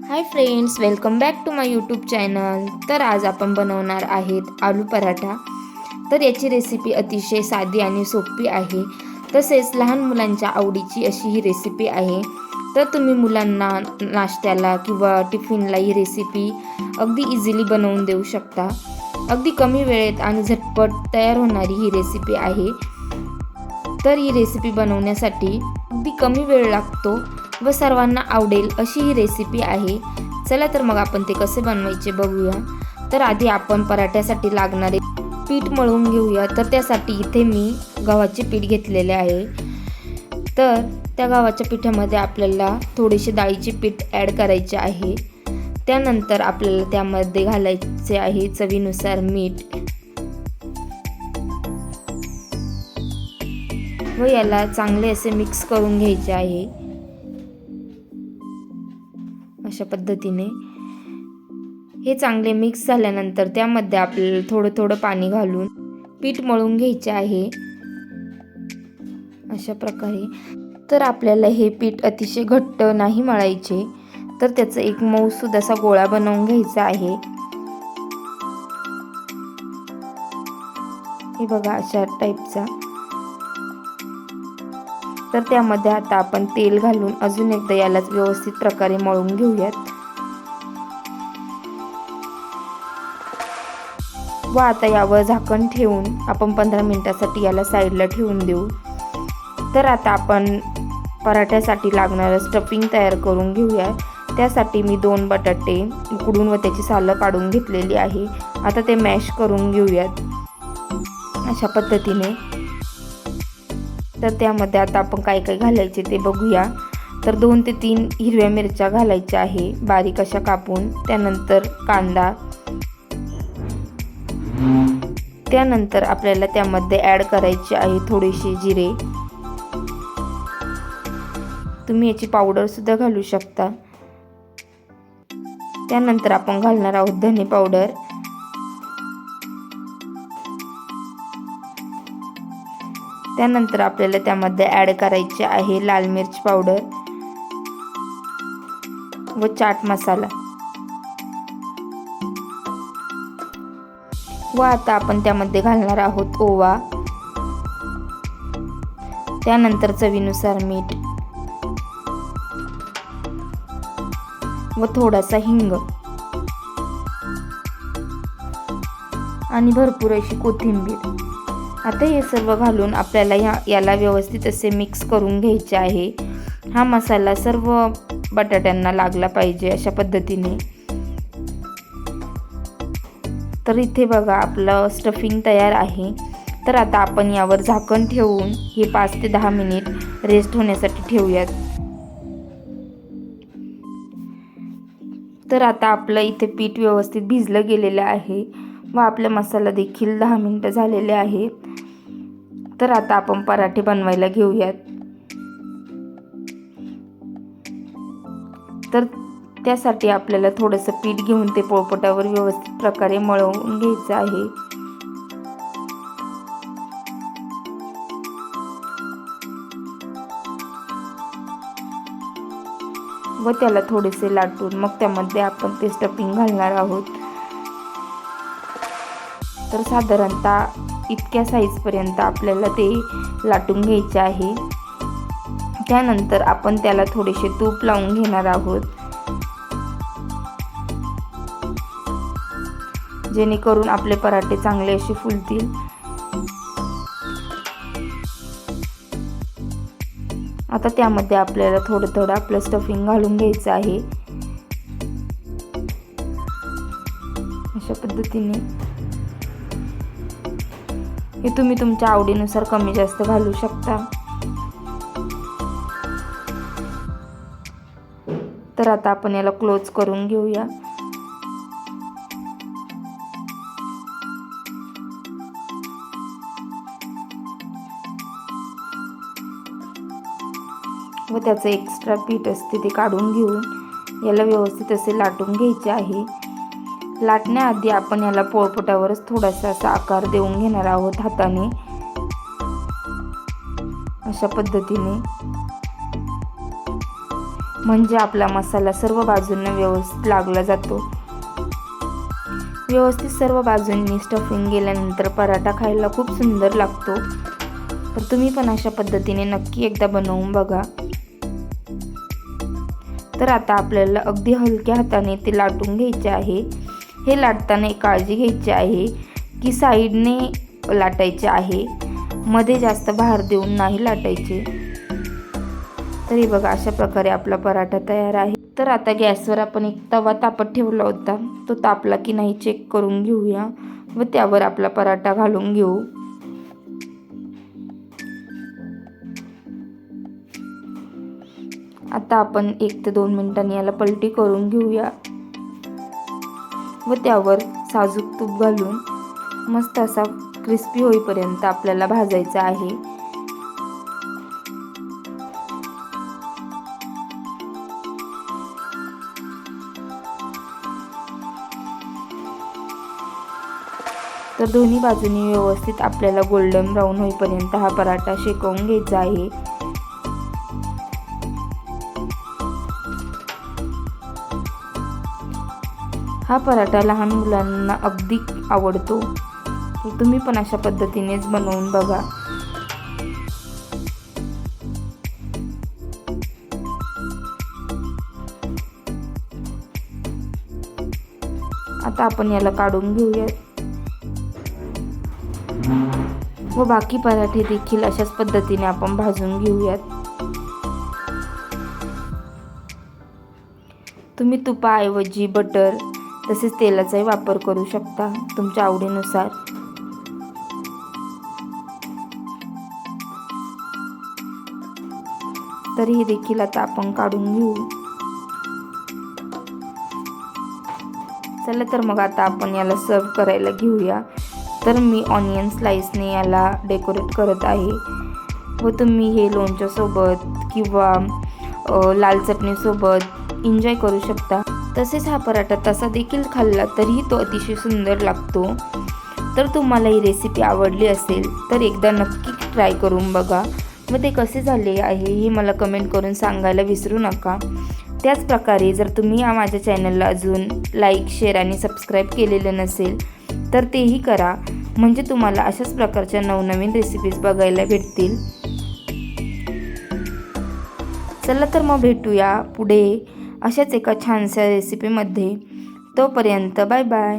High friends, welcome back to my YouTube channel. तर आज आपण बनवणार आहेत आलू पराठा. तर याची रेसिपी अतिशय साधी आणि सोपी आहे. तसेच लहान मुलांच्या आवडीची अशी ही रेसिपी आहे. तर तुम्ही मुलांना नाश्त्याला किंवा टिफिनला ही रेसिपी अगदी इझिली बनवून देऊ शकता. अगदी कमी वेळेत आणि झटपट तयार होणारी ही रेसिपी आहे. तर ही रेसिपी बनवण्यासाठी अगदी कमी वेळ लागतो व सर्वांना आवडेल अशी ही रेसिपी आहे. चला तर मग आपण ते कसे बनवायचे बघूया. तर आधी आपण पराठ्यासाठी लागणारे पीठ मळून घेऊया. तर त्यासाठी इथे मी गव्हाचे पीठ घेतलेले आहे. तर त्या गव्हाच्या पिठामध्ये आपल्याला थोडेसे डाळीचे पीठ ॲड करायचे आहे. त्यानंतर आपल्याला त्यामध्ये घालायचे आहे चवीनुसार मीठ व याला चांगले असे मिक्स करून घ्यायचे आहे. अशा पद्धतीने हे चांगले मिक्स झाल्यानंतर त्यामध्ये आपल्याला थोडं थोडं पाणी घालून पीठ मळून घ्यायचे आहे. अशा प्रकारे. तर आपल्याला हे पीठ अतिशय घट्ट नाही मळायचे. तर त्याचा एक मऊसूद असा गोळा बनवून घ्यायचा आहे. हे बघा, अशा टाईपचा. तर त्यामध्ये आता आपण तेल घालून अजून एकदा यालाच व्यवस्थित प्रकारे मळून घेऊयात व आता यावर झाकण ठेवून आपण 15 मिनिटासाठी याला साईडला ठेवून देऊ. तर आता आपण पराठ्यासाठी लागणारं स्टफिंग तयार करून घेऊया. त्यासाठी मी 2 बटाटे उकडून व त्याची सालं काढून घेतलेली आहे. आता ते मॅश करून घेऊयात अशा पद्धतीने. तर त्यामध्ये आता आपण काय काय घालायचे ते बघूया. तर 2 ते 3 हिरव्या मिरच्या घालायच्या आहे बारीक अशा कापून. त्यानंतर कांदा. त्यानंतर आपल्याला त्यामध्ये ॲड करायचे आहे थोडेसे जिरे. तुम्ही याची पावडर सुद्धा घालू शकता. त्यानंतर आपण घालणार आहोत धने पावडर. त्यानंतर आपल्याला त्यामध्ये ॲड करायचे आहे लाल मिर्च पावडर व चाट मसाला. व आता आपण त्यामध्ये घालणार आहोत ओवा. त्यानंतर चवीनुसार मीठ व थोडासा हिंग आणि भरपूर अशी कोथिंबीर. आता हे सर्व घालून आपल्याला याला व्यवस्थित असे मिक्स करून घ्यायचे आहे. हा मसाला सर्व बटाट्यांना लागला पाहिजे अशा पद्धतीने. तर इथे बघा, आपलं स्टफिंग तयार आहे. तर आता आपण यावर झाकण ठेवून हे 5 ते 10 मिनिट रेस्ट होण्यासाठी ठेवूयात. तर आता आपलं इथे पीठ व्यवस्थित भिजलं गेलेलं आहे व आपला मसाला देखील 10 मिनिटं झालेले आहेत. तर आता आपण पराठे बनवायला घेऊयात. तर त्यासाठी आपल्याला थोडंसं पीठ घेऊन ते पोळपाटावर व्यवस्थित प्रकारे मळवून घ्यायचं आहे. व त्याला थोडेसे लाटून मग त्यामध्ये आपण ते स्टफिंग घालणार आहोत. तर साधारणतः इतक्या साईजपर्यंत आपल्याला ते लाटून घ्यायचे आहे. त्यानंतर आपण त्याला थोडेसे तूप लावून घेणार आहोत, जेणेकरून आपले पराठे चांगले असे फुलतील. आता त्यामध्ये आपल्याला थोडं थोडं आपलं स्टफिंग घालून घ्यायचं आहे अशा पद्धतीने. हे तुम्ही तुमच्या आवडीनुसार कमी जास्त घालू शकता. तर आता आपण याला क्लोज करून घेऊया. व त्याचं एक्स्ट्रा पीठ असते ते काढून घेऊन याला व्यवस्थित असे लाटून घ्यायचे आहे. लाटण्याआधी आपण याला पोळपाटावरच थोडासा असा आकार देऊन घेणार आहोत हाताने अशा पद्धतीने. म्हणजे आपला मसाला सर्व बाजूंना व्यवस्थित लागला जातो. व्यवस्थित सर्व बाजूंनी स्टफिंग गेल्यानंतर पराठा खायला खूप सुंदर लागतो. तर तुम्ही पण अशा पद्धतीने नक्की एकदा बनवून बघा. तर आता आपल्याला अगदी हलक्या हाताने ते लाटून घ्यायचे आहे. हे लाटताना एक काळजी घ्यायची आहे की साईडने लाटायचे आहे, मध्ये जास्त भार देऊन नाही लाटायचे. तरी बघा अशा प्रकारे आपला पराठा तयार आहे. तर आता गॅसवर आपण एक तवा तापत ठेवला होता, तो तापला की नाही चेक करून घेऊया व त्यावर आपला पराठा घालून घेऊ. आता आपण 1 ते 2 मिनिटांनी याला पलटी करून घेऊया व त्यावर साजूक तूप घालून मस्त असा क्रिस्पी होईपर्यंत आपल्याला भाजायचा आहे. तर दोन्ही बाजूनी व्यवस्थित आपल्याला गोल्डन ब्राऊन होईपर्यंत हा पराठा शेकवून घ्यायचा आहे. हा पराठा लहान मुलांना अगदी आवडतो. तर तुम्ही पण अशा पद्धतीनेच बनवून बघा. आता आपण याला काढून घेऊयात व बाकी पराठे देखील अशाच पद्धतीने आपण भाजून घेऊयात. तुम्ही तुपाऐवजी बटर तसेच तेलाचाही वापर करू शकता तुमच्या आवडीनुसार. तर हे देखील आता आपण काढून घेऊ. चला तर मग आता आपण याला सर्व करायला घेऊया. तर मी ऑनियन स्लाइसने याला डेकोरेट करत आहे व तुम्ही हे लोणच्यासोबत किंवा लाल चटणीसोबत एन्जॉय करू शकता. तसेच हा पराठा तसा देखील खाल्ला तरीही तो अतिशय सुंदर लागतो. तर तुम्हाला ही रेसिपी आवडली असेल तर एकदा नक्की ट्राय करून बघा व ते कसे झाले आहे हे मला कमेंट करून सांगायला विसरू नका. त्याचप्रकारे जर तुम्ही माझ्या चॅनलला अजून लाईक, शेअर आणि सबस्क्राईब केलेलं नसेल तर तेही करा, म्हणजे तुम्हाला अशाच प्रकारच्या नवनवीन रेसिपीज बघायला भेटतील. चला तर मग भेटूया पुढे अशाच एका छानशा रेसिपीमध्ये. तोपर्यंत बाय बाय.